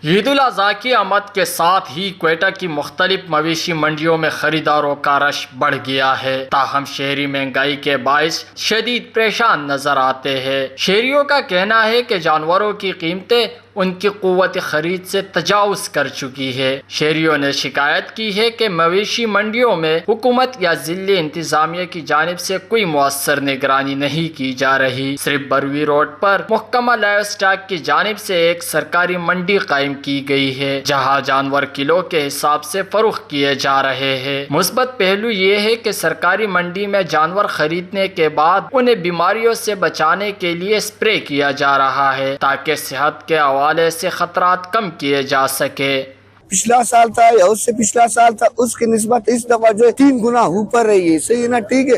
عید الاضحیٰ کی آمد کے ساتھ ہی کوئٹہ کی مختلف مویشی منڈیوں میں خریداروں کا رش بڑھ گیا ہے، تاہم شہری مہنگائی کے باعث شدید پریشان نظر آتے ہیں۔ شہریوں کا کہنا ہے کہ جانوروں کی قیمتیں ان کی قوت خرید سے تجاوز کر چکی ہے۔ شہریوں نے شکایت کی ہے کہ مویشی منڈیوں میں حکومت یا ضلعی انتظامیہ کی جانب سے کوئی مؤثر نگرانی نہیں کی جا رہی۔ صرف بروی روڈ پر محکمہ لائیو اسٹاک کی جانب سے ایک سرکاری منڈی قائم کی گئی ہے، جہاں جانور کلو کے حساب سے فروخت کیے جا رہے ہیں۔ مثبت پہلو یہ ہے کہ سرکاری منڈی میں جانور خریدنے کے بعد انہیں بیماریوں سے بچانے کے لیے اسپرے کیا جا رہا ہے تاکہ صحت کے حوالے سے خطرات کم کیے جا سکے۔ پچھلا سال تھا یا اس سے پچھلا سال تھا، اس کی نسبت اس دفعہ جو ہے 3 گنا اوپر رہی ہے۔ صحیح ہے نا؟ ٹھیک ہے،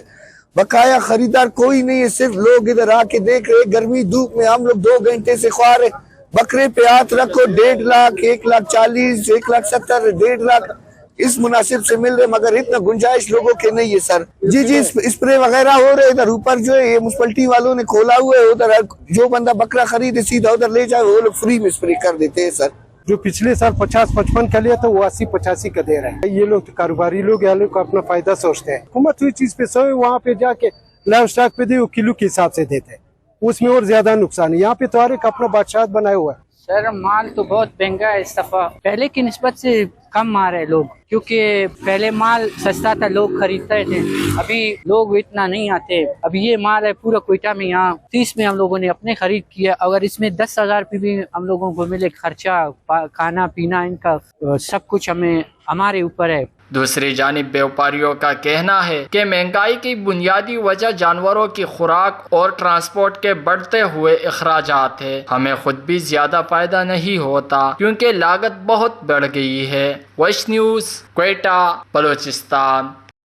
بقایا خریدار کوئی نہیں ہے، صرف لوگ ادھر آ کے دیکھ رہے۔ گرمی دھوپ میں ہم لوگ 2 گھنٹے سے خوار ہے۔ بکرے پہ ہاتھ رکھو 1.5 لاکھ، 1,40,000، 1,70,000، 1.5 لاکھ اس مناسب سے مل رہے، مگر اتنا گنجائش لوگوں کے نہیں ہے سر۔ جی اسپرے وغیرہ ہو رہے ادھر اوپر جو ہے یہ میونسپلٹی والوں نے کھولا ہوا ہے، ادھر جو بندہ بکرا خریدے سیدھا ادھر لے جائے، وہ لوگ فری میں اسپرے کر دیتے ہیں سر۔ جو پچھلے سال 50-55 کا لیا تھا وہ 80-85 کا دے رہے ہیں۔ یہ لوگ کاروباری لوگ یہ لوگ اپنا فائدہ سوچتے ہیں۔ حکومت ہوئی چیز پہ سوئے وہاں پہ جا کے لائیو اسٹاک پہ دے وہ کلو کے حساب سے دیتے ہیں، اس میں اور زیادہ نقصان ہے۔ یہاں پہ تو ہر ایک اپنا بادشاہت بنایا ہوا ہے۔ سر مال تو بہت مہنگا ہے اس دفعہ، پہلے کی نسبت سے کم آ رہے لوگ، کیونکہ پہلے مال سستا تھا، لوگ خریدتے تھے، ابھی لوگ اتنا نہیں آتے۔ ابھی یہ مال ہے پورا کوئٹہ میں، یہاں 30 میں ہم لوگوں نے اپنے خرید کیا، اگر اس میں 10,000 پہ بھی ہم لوگوں کو ملے خرچہ، کھانا پینا ان کا سب کچھ ہمارے اوپر ہے۔ دوسری جانب بیوپاریوں کا کہنا ہے کہ مہنگائی کی بنیادی وجہ جانوروں کی خوراک اور ٹرانسپورٹ کے بڑھتے ہوئے اخراجات ہے۔ ہمیں خود بھی زیادہ فائدہ نہیں ہوتا کیونکہ لاگت بہت بڑھ گئی ہے۔ Voice news, Quetta, Balochistan.